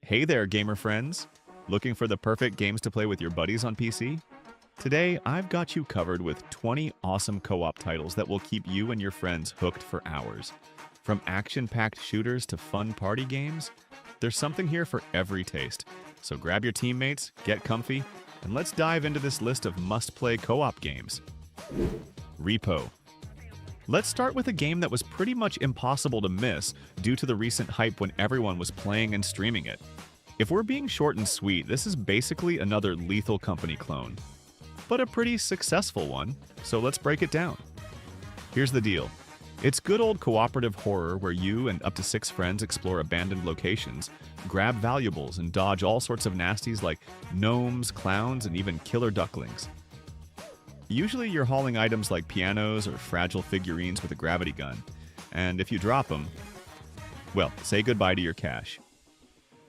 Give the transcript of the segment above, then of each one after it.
Hey there, gamer friends! Looking for the perfect games to play with your buddies on PC? Today, I've got you covered with 20 awesome co-op titles that will keep you and your friends hooked for hours. From action-packed shooters to fun party games, there's something here for every taste. So grab your teammates, get comfy, and let's dive into this list of must-play co-op games. Repo. Let's start with a game that was pretty much impossible to miss due to the recent hype when everyone was playing and streaming it. If we're being short and sweet, this is basically another Lethal Company clone. But a pretty successful one, so let's break it down. Here's the deal. It's good old cooperative horror where you and up to 6 friends explore abandoned locations, grab valuables, and dodge all sorts of nasties like gnomes, clowns, and even killer ducklings. Usually you're hauling items like pianos or fragile figurines with a gravity gun, and if you drop them, well, say goodbye to your cash.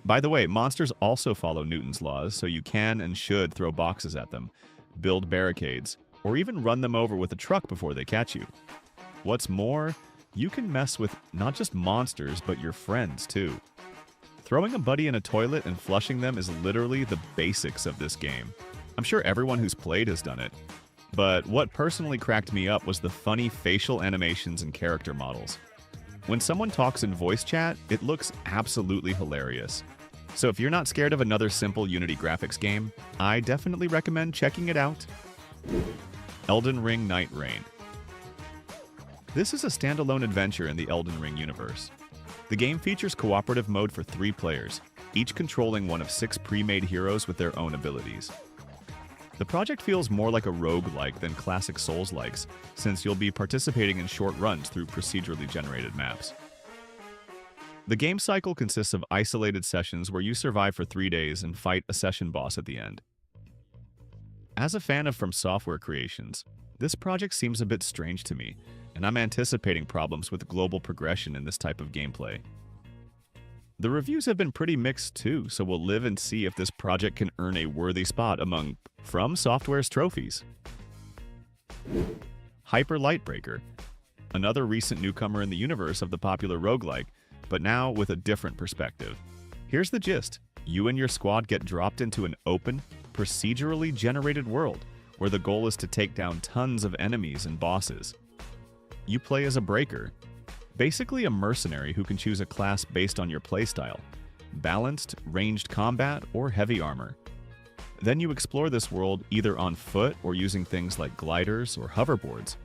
By the way, monsters also follow Newton's laws, so you can and should throw boxes at them, build barricades, or even run them over with a truck before they catch you. What's more, you can mess with not just monsters, but your friends too. Throwing a buddy in a toilet and flushing them is literally the basics of this game. I'm sure everyone who's played has done it. But what personally cracked me up was the funny facial animations and character models. When someone talks in voice chat, it looks absolutely hilarious. So if you're not scared of another simple Unity graphics game, I definitely recommend checking it out. Elden Ring Night Rain. This is a standalone adventure in the Elden Ring universe. The game features cooperative mode for 3 players, each controlling one of 6 pre-made heroes with their own abilities. The project feels more like a roguelike than classic Souls-likes, since you'll be participating in short runs through procedurally generated maps. The game cycle consists of isolated sessions where you survive for 3 days and fight a session boss at the end. As a fan of From Software creations, this project seems a bit strange to me, and I'm anticipating problems with global progression in this type of gameplay. The reviews have been pretty mixed too, so we'll live and see if this project can earn a worthy spot among From Software's trophies. Hyper Lightbreaker, another recent newcomer in the universe of the popular roguelike, but now with a different perspective. Here's the gist. You and your squad get dropped into an open, procedurally generated world, where the goal is to take down tons of enemies and bosses. You play as a breaker, basically a mercenary who can choose a class based on your playstyle, balanced, ranged combat, or heavy armor. Then you explore this world either on foot or using things like gliders or hoverboards.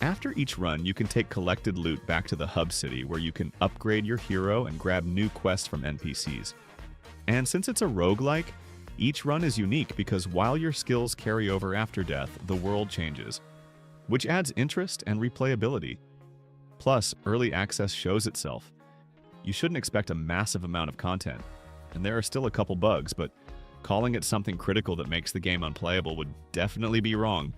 After each run, you can take collected loot back to the hub city where you can upgrade your hero and grab new quests from NPCs. And since it's a roguelike, each run is unique because while your skills carry over after death, the world changes, which adds interest and replayability. Plus, early access shows itself. You shouldn't expect a massive amount of content, and there are still a couple bugs, but calling it something critical that makes the game unplayable would definitely be wrong.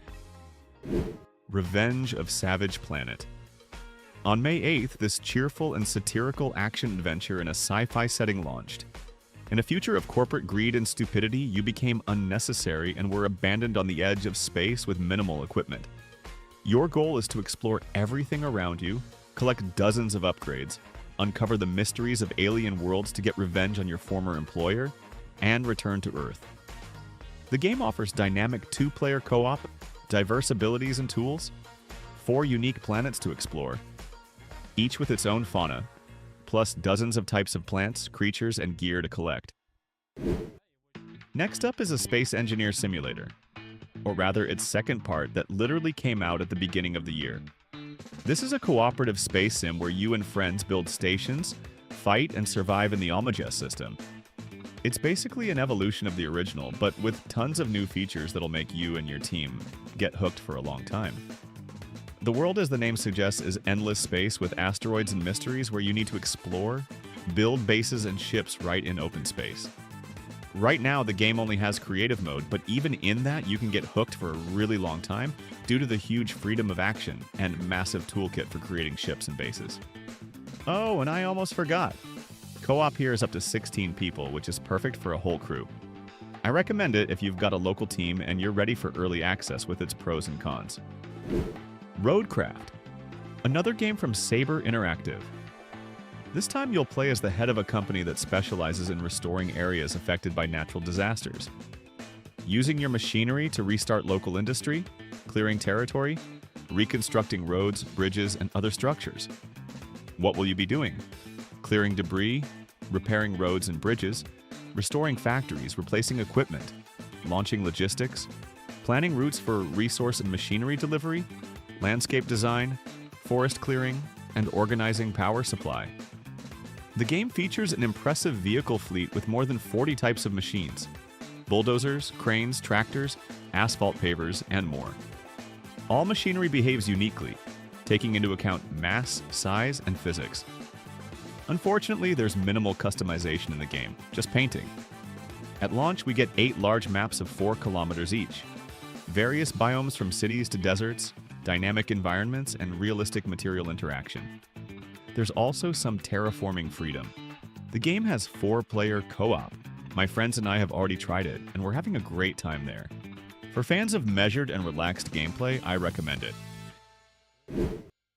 Revenge of Savage Planet. On May 8th, this cheerful and satirical action adventure in a sci-fi setting launched. In a future of corporate greed and stupidity, you became unnecessary and were abandoned on the edge of space with minimal equipment. Your goal is to explore everything around you, collect dozens of upgrades, uncover the mysteries of alien worlds to get revenge on your former employer, and return to Earth. The game offers dynamic 2-player co-op, diverse abilities and tools, 4 unique planets to explore, each with its own fauna, plus dozens of types of plants, creatures, and gear to collect. Next up is a space engineer simulator, or rather its second part that literally came out at the beginning of the year. This is a cooperative space sim where you and friends build stations, fight, and survive in the Almagest system. It's basically an evolution of the original, but with tons of new features that'll make you and your team get hooked for a long time. The world, as the name suggests, is endless space with asteroids and mysteries where you need to explore, build bases and ships right in open space. Right now, the game only has creative mode, but even in that, you can get hooked for a really long time due to the huge freedom of action and massive toolkit for creating ships and bases. Oh, and I almost forgot. Co-op here is up to 16 people, which is perfect for a whole crew. I recommend it if you've got a local team and you're ready for early access with its pros and cons. RoadCraft, another game from Saber Interactive. This time you'll play as the head of a company that specializes in restoring areas affected by natural disasters. Using your machinery to restart local industry, clearing territory, reconstructing roads, bridges, and other structures. What will you be doing? Clearing debris, repairing roads and bridges, restoring factories, replacing equipment, launching logistics, planning routes for resource and machinery delivery, landscape design, forest clearing, and organizing power supply. The game features an impressive vehicle fleet with more than 40 types of machines: bulldozers, cranes, tractors, asphalt pavers, and more. All machinery behaves uniquely, taking into account mass, size, and physics. Unfortunately, there's minimal customization in the game, just painting. At launch, we get 8 large maps of 4 kilometers each. Various biomes from cities to deserts, dynamic environments, and realistic material interaction. There's also some terraforming freedom. The game has 4-player co-op. My friends and I have already tried it, and we're having a great time there. For fans of measured and relaxed gameplay, I recommend it.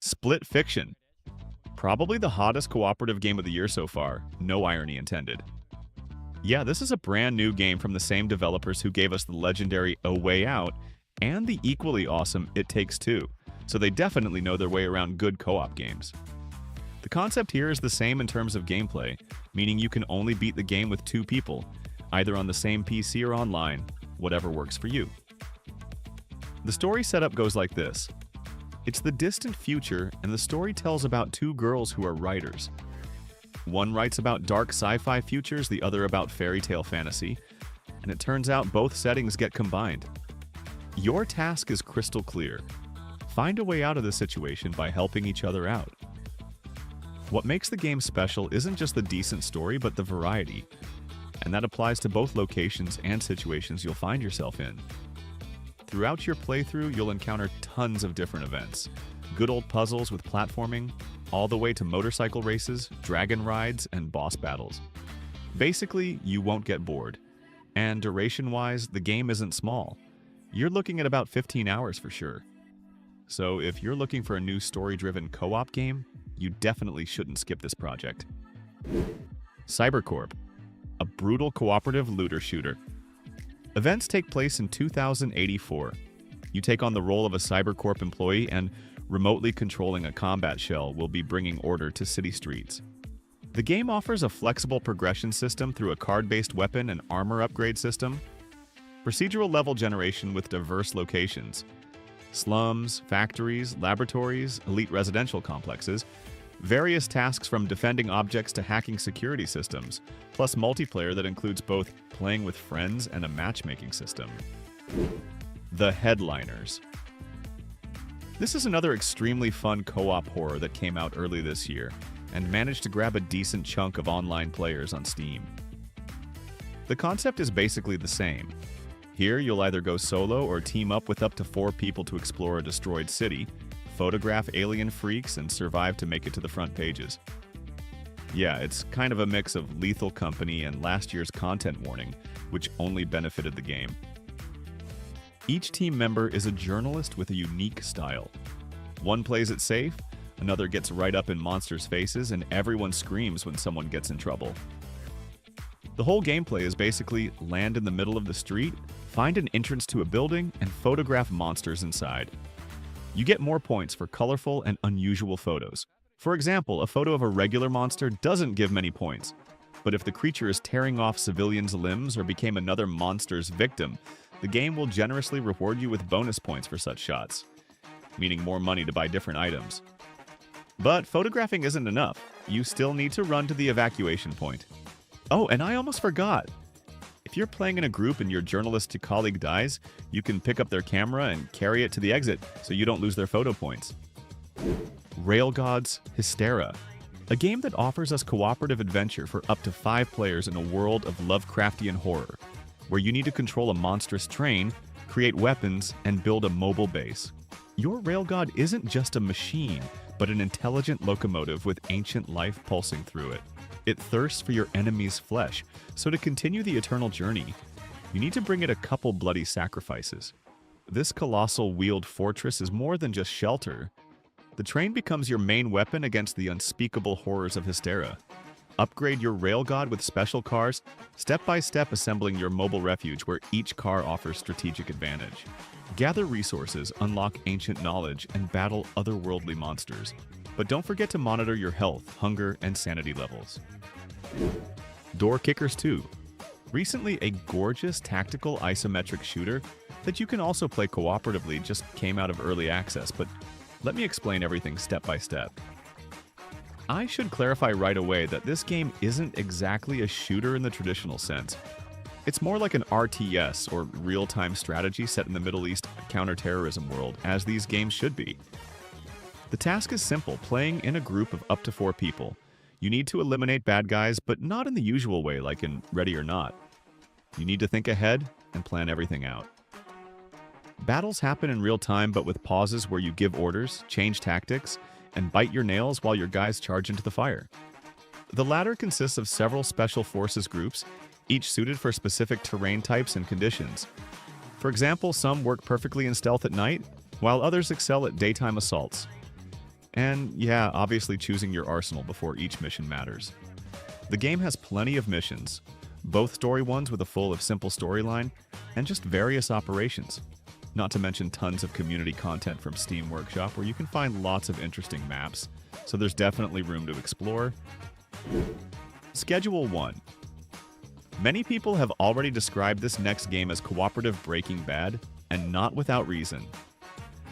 Split Fiction. Probably the hottest cooperative game of the year so far, no irony intended. Yeah, this is a brand new game from the same developers who gave us the legendary A Way Out and the equally awesome It Takes Two, so they definitely know their way around good co-op games. The concept here is the same in terms of gameplay, meaning you can only beat the game with 2 people, either on the same PC or online, whatever works for you. The story setup goes like this. It's the distant future, and the story tells about 2 girls who are writers. One writes about dark sci-fi futures, the other about fairy tale fantasy, and it turns out both settings get combined. Your task is crystal clear. Find a way out of the situation by helping each other out. What makes the game special isn't just the decent story, but the variety, and that applies to both locations and situations you'll find yourself in. Throughout your playthrough, you'll encounter tons of different events. Good old puzzles with platforming, all the way to motorcycle races, dragon rides, and boss battles. Basically, you won't get bored. And duration-wise, the game isn't small. You're looking at about 15 hours for sure. So if you're looking for a new story-driven co-op game, you definitely shouldn't skip this project. Cybercorp, a brutal cooperative looter shooter. Events take place in 2084. You take on the role of a Cybercorp employee, and remotely controlling a combat shell will be bringing order to city streets. The game offers a flexible progression system through a card-based weapon and armor upgrade system, procedural level generation with diverse locations, slums, factories, laboratories, elite residential complexes, various tasks from defending objects to hacking security systems, plus multiplayer that includes both playing with friends and a matchmaking system. The Headliners. This is another extremely fun co-op horror that came out early this year and managed to grab a decent chunk of online players on Steam. The concept is basically the same. Here, you'll either go solo or team up with up to 4 people to explore a destroyed city, photograph alien freaks, and survive to make it to the front pages. Yeah, it's kind of a mix of Lethal Company and last year's content warning, which only benefited the game. Each team member is a journalist with a unique style. One plays it safe, another gets right up in monsters' faces, and everyone screams when someone gets in trouble. The whole gameplay is basically land in the middle of the street, find an entrance to a building, and photograph monsters inside. You get more points for colorful and unusual photos. For example, a photo of a regular monster doesn't give many points, but if the creature is tearing off civilians' limbs or became another monster's victim, the game will generously reward you with bonus points for such shots, meaning more money to buy different items. But photographing isn't enough. You still need to run to the evacuation point. Oh, and I almost forgot. If you're playing in a group and your journalistic colleague dies, you can pick up their camera and carry it to the exit so you don't lose their photo points. Railgods Hysterra, a game that offers us cooperative adventure for up to 5 players in a world of Lovecraftian horror, where you need to control a monstrous train, create weapons, and build a mobile base. Your Railgod isn't just a machine, but an intelligent locomotive with ancient life pulsing through it. It thirsts for your enemy's flesh, so to continue the eternal journey, you need to bring it a couple bloody sacrifices. This colossal wheeled fortress is more than just shelter. The train becomes your main weapon against the unspeakable horrors of Hysterra. Upgrade your Railgod with special cars, step by step assembling your mobile refuge where each car offers strategic advantage. Gather resources, unlock ancient knowledge, and battle otherworldly monsters. But don't forget to monitor your health, hunger, and sanity levels. Door Kickers 2. Recently, a gorgeous tactical isometric shooter that you can also play cooperatively just came out of early access, but let me explain everything step by step. I should clarify right away that this game isn't exactly a shooter in the traditional sense. It's more like an RTS, or real-time strategy set in the Middle East counterterrorism world, as these games should be. The task is simple, playing in a group of up to 4 people. You need to eliminate bad guys, but not in the usual way like in Ready or Not. You need to think ahead and plan everything out. Battles happen in real time, but with pauses where you give orders, change tactics, and bite your nails while your guys charge into the fire. The latter consists of several special forces groups, each suited for specific terrain types and conditions. For example, some work perfectly in stealth at night, while others excel at daytime assaults. And yeah, obviously choosing your arsenal before each mission matters. The game has plenty of missions, both story ones with a full of simple storyline, and just various operations. Not to mention tons of community content from Steam Workshop where you can find lots of interesting maps, so there's definitely room to explore. Schedule 1. Many people have already described this next game as cooperative Breaking Bad, and not without reason.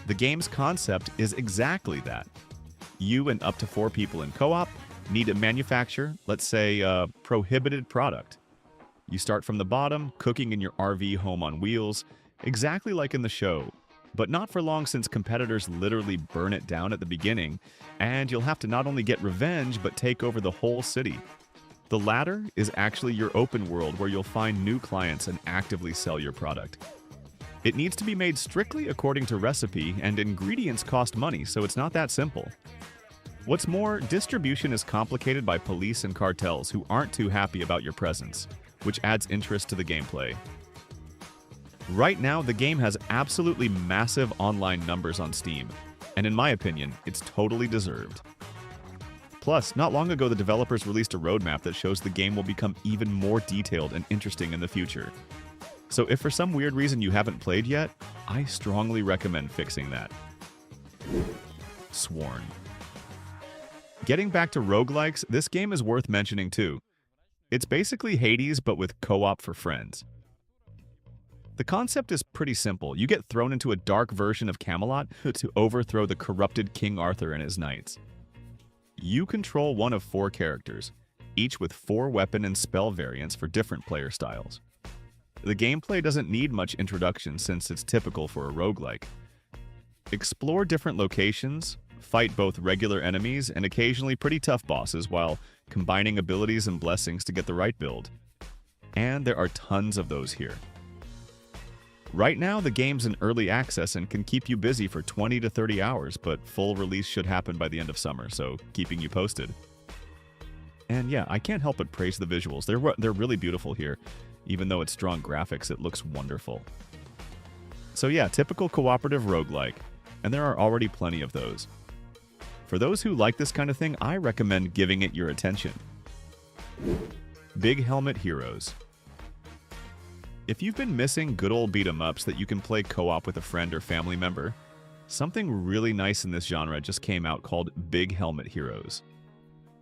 The game's concept is exactly that. You and up to 4 people in co-op need to manufacture, let's say, a prohibited product. You start from the bottom, cooking in your RV home on wheels, exactly like in the show, but not for long since competitors literally burn it down at the beginning, and you'll have to not only get revenge, but take over the whole city. The latter is actually your open world where you'll find new clients and actively sell your product. It needs to be made strictly according to recipe, and ingredients cost money, so it's not that simple. What's more, distribution is complicated by police and cartels who aren't too happy about your presence, which adds interest to the gameplay. Right now, the game has absolutely massive online numbers on Steam, and in my opinion, it's totally deserved. Plus, not long ago the developers released a roadmap that shows the game will become even more detailed and interesting in the future. So if for some weird reason you haven't played yet, I strongly recommend fixing that. Sworn. Getting back to roguelikes, this game is worth mentioning too. It's basically Hades but with co-op for friends. The concept is pretty simple. You get thrown into a dark version of Camelot to overthrow the corrupted King Arthur and his knights. You control one of 4 characters, each with 4 weapon and spell variants for different player styles. The gameplay doesn't need much introduction since it's typical for a roguelike. Explore different locations, fight both regular enemies and occasionally pretty tough bosses while combining abilities and blessings to get the right build. And there are tons of those here. Right now, the game's in early access and can keep you busy for 20 to 30 hours, but full release should happen by the end of summer, so keeping you posted. And yeah, I can't help but praise the visuals. They're really beautiful here. Even though it's strong graphics, it looks wonderful. So yeah, typical cooperative roguelike, and there are already plenty of those. For those who like this kind of thing, I recommend giving it your attention. Big Helmet Heroes. If you've been missing good old beat-em-ups that you can play co-op with a friend or family member, something really nice in this genre just came out called Big Helmet Heroes.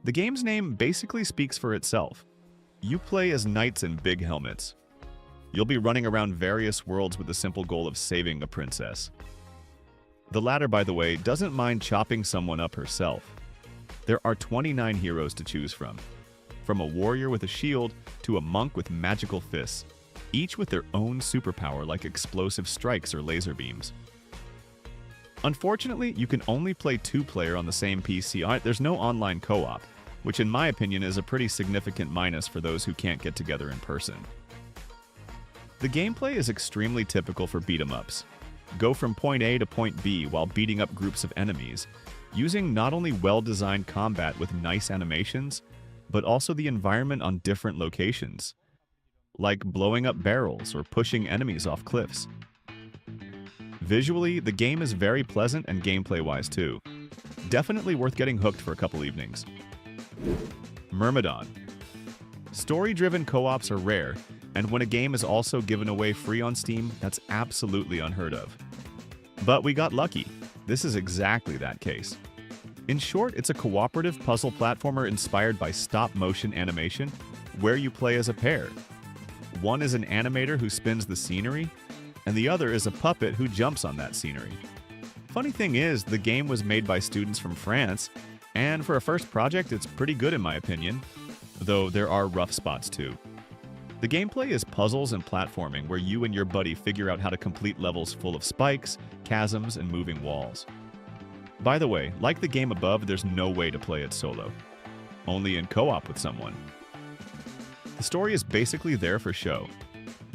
The game's name basically speaks for itself. You play as knights in big helmets. You'll be running around various worlds with the simple goal of saving a princess. The latter, by the way, doesn't mind chopping someone up herself. There are 29 heroes to choose from a warrior with a shield to a monk with magical fists, each with their own superpower like explosive strikes or laser beams. Unfortunately, you can only play 2-player on the same PC. There's no online co-op, which in my opinion is a pretty significant minus for those who can't get together in person. The gameplay is extremely typical for beat-em-ups. Go from point A to point B while beating up groups of enemies, using not only well-designed combat with nice animations, but also the environment on different locations, like blowing up barrels or pushing enemies off cliffs. Visually, the game is very pleasant and gameplay-wise too. Definitely worth getting hooked for a couple evenings. Myrmidon. Story-driven co-ops are rare, and when a game is also given away free on Steam, that's absolutely unheard of. But we got lucky. This is exactly that case. In short, it's a cooperative puzzle platformer inspired by stop-motion animation, where you play as a pair. One is an animator who spins the scenery, and the other is a puppet who jumps on that scenery. Funny thing is, the game was made by students from France, and for a first project, it's pretty good in my opinion, though there are rough spots too. The gameplay is puzzles and platforming, where you and your buddy figure out how to complete levels full of spikes, chasms, and moving walls. By the way, like the game above, there's no way to play it solo. Only in co-op with someone. The story is basically there for show.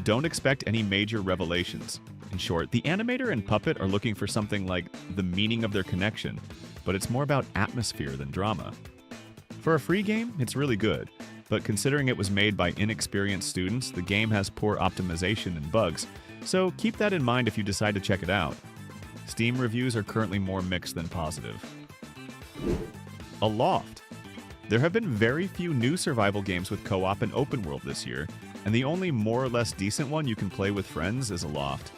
Don't expect any major revelations. In short, the animator and puppet are looking for something like the meaning of their connection, but it's more about atmosphere than drama. For a free game, it's really good, but considering it was made by inexperienced students, the game has poor optimization and bugs, so keep that in mind if you decide to check it out. Steam reviews are currently more mixed than positive. Aloft. There have been very few new survival games with co-op and open world this year, and the only more or less decent one you can play with friends is Aloft.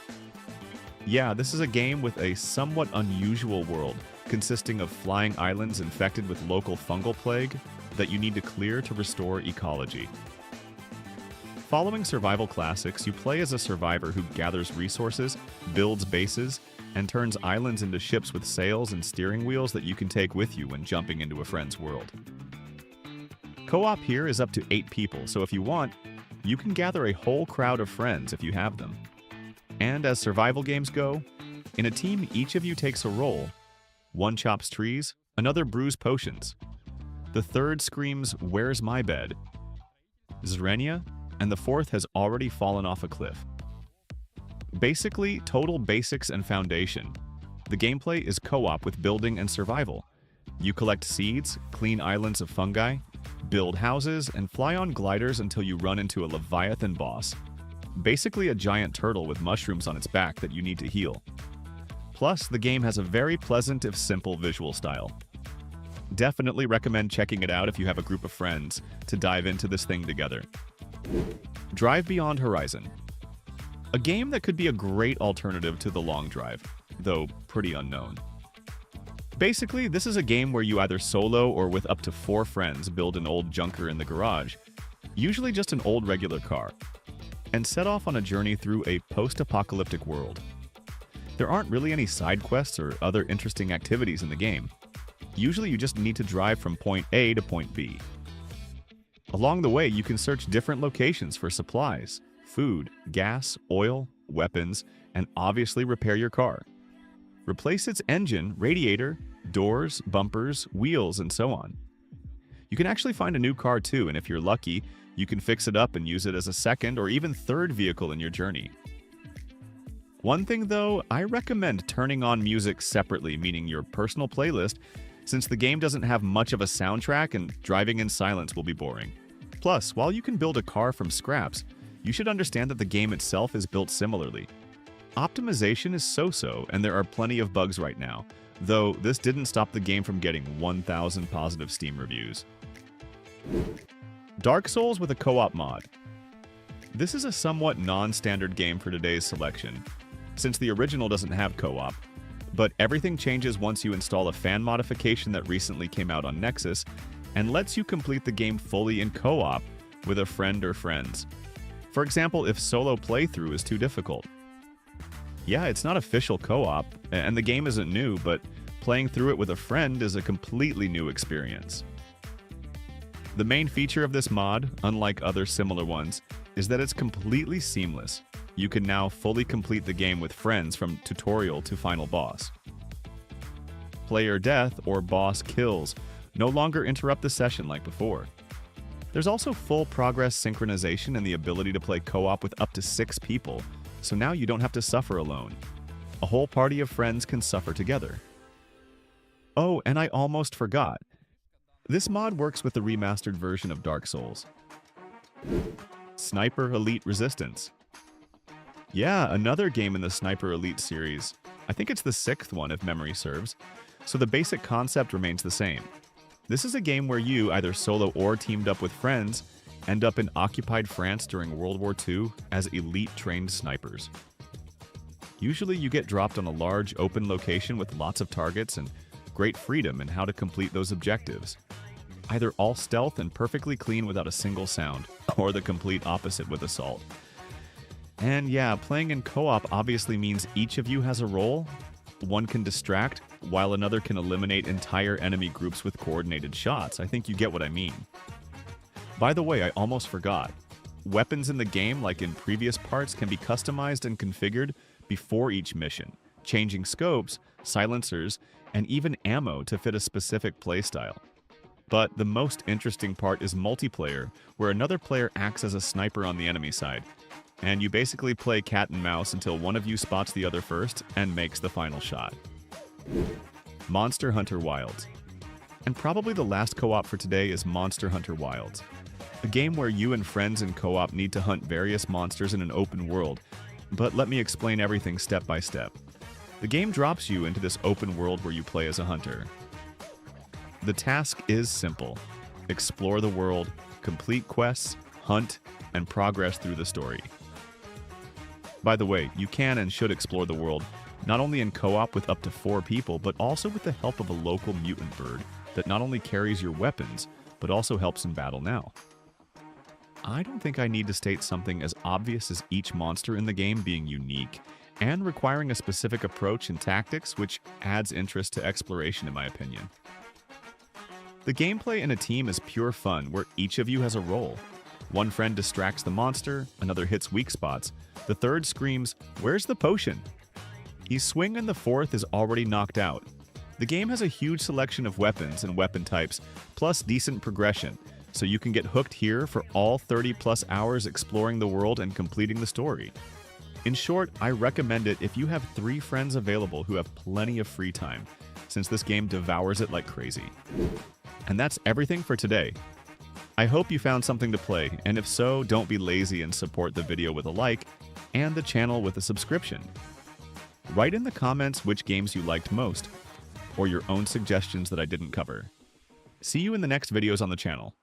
Yeah, this is a game with a somewhat unusual world, consisting of flying islands infected with local fungal plague that you need to clear to restore ecology. Following survival classics, you play as a survivor who gathers resources, builds bases, and turns islands into ships with sails and steering wheels that you can take with you when jumping into a friend's world. Co-op here is up to 8 people, so if you want, you can gather a whole crowd of friends if you have them. And as survival games go, in a team each of you takes a role. One chops trees, another brews potions. The third screams, "Where's my bed?" Zrenia, and the fourth has already fallen off a cliff. Basically, total basics and foundation. The gameplay is co-op with building and survival. You collect seeds, clean islands of fungi, build houses, and fly on gliders until you run into a Leviathan boss. Basically a giant turtle with mushrooms on its back that you need to heal. Plus, the game has a very pleasant if simple visual style. Definitely recommend checking it out if you have a group of friends to dive into this thing together. Drive Beyond Horizon. A game that could be a great alternative to The Long Drive, though pretty unknown. Basically, this is a game where you either solo or with up to 4 friends build an old junker in the garage, usually just an old regular car, and set off on a journey through a post-apocalyptic world. There aren't really any side quests or other interesting activities in the game. Usually you just need to drive from point A to point B. Along the way, you can search different locations for supplies, food, gas, oil, weapons, and obviously repair your car. Replace its engine, radiator, doors, bumpers, wheels, and so on. You can actually find a new car too, and if you're lucky, you can fix it up and use it as a second or even third vehicle in your journey. One thing though, I recommend turning on music separately, meaning your personal playlist, since the game doesn't have much of a soundtrack and driving in silence will be boring. Plus, while you can build a car from scraps, you should understand that the game itself is built similarly. Optimization is so-so, and there are plenty of bugs right now, though this didn't stop the game from getting 1,000 positive Steam reviews. Dark Souls with a co-op mod. This is a somewhat non-standard game for today's selection, since the original doesn't have co-op, but everything changes once you install a fan modification that recently came out on Nexus and lets you complete the game fully in co-op with a friend or friends. For example, if solo playthrough is too difficult. Yeah, it's not official co-op, and the game isn't new, but playing through it with a friend is a completely new experience. The main feature of this mod, unlike other similar ones, is that it's completely seamless. You can now fully complete the game with friends from tutorial to final boss. Player death or boss kills no longer interrupt the session like before. There's also full progress synchronization and the ability to play co-op with up to 6 people, so now you don't have to suffer alone. A whole party of friends can suffer together. Oh, and I almost forgot. This mod works with the remastered version of Dark Souls. Sniper Elite Resistance. Yeah, another game in the Sniper Elite series. I think it's the 6th one if memory serves. so the basic concept remains the same. This is a game where you, either solo or teamed up with friends, end up in occupied France during World War II as elite trained snipers. Usually you get dropped on a large open location with lots of targets and great freedom in how to complete those objectives. Either all stealth and perfectly clean without a single sound, or the complete opposite with assault. And yeah, playing in co-op obviously means each of you has a role. One can distract, while another can eliminate entire enemy groups with coordinated shots. I think you get what I mean. By the way, I almost forgot. Weapons in the game, like in previous parts, can be customized and configured before each mission, changing scopes, silencers, and even ammo to fit a specific playstyle. But the most interesting part is multiplayer, where another player acts as a sniper on the enemy side, and you basically play cat and mouse until one of you spots the other first and makes the final shot. Monster Hunter Wilds. And probably the last co-op for today is Monster Hunter Wilds, a game where you and friends in co-op need to hunt various monsters in an open world, but let me explain everything step by step. The game drops you into this open world where you play as a hunter. The task is simple. Explore the world, complete quests, hunt, and progress through the story. By the way, you can and should explore the world, not only in co-op with up to 4 people, but also with the help of a local mutant bird that not only carries your weapons, but also helps in battle now. I don't think I need to state something as obvious as each monster in the game being unique, and requiring a specific approach and tactics, which adds interest to exploration in my opinion. The gameplay in a team is pure fun, where each of you has a role. One friend distracts the monster, another hits weak spots, the third screams, "Where's the potion?" You swing and the fourth is already knocked out. The game has a huge selection of weapons and weapon types, plus decent progression, so you can get hooked here for all 30+ hours exploring the world and completing the story. In short, I recommend it if you have 3 friends available who have plenty of free time, since this game devours it like crazy. And that's everything for today. I hope you found something to play, and if so, don't be lazy and support the video with a like, and the channel with a subscription. Write in the comments which games you liked most, or your own suggestions that I didn't cover. See you in the next videos on the channel.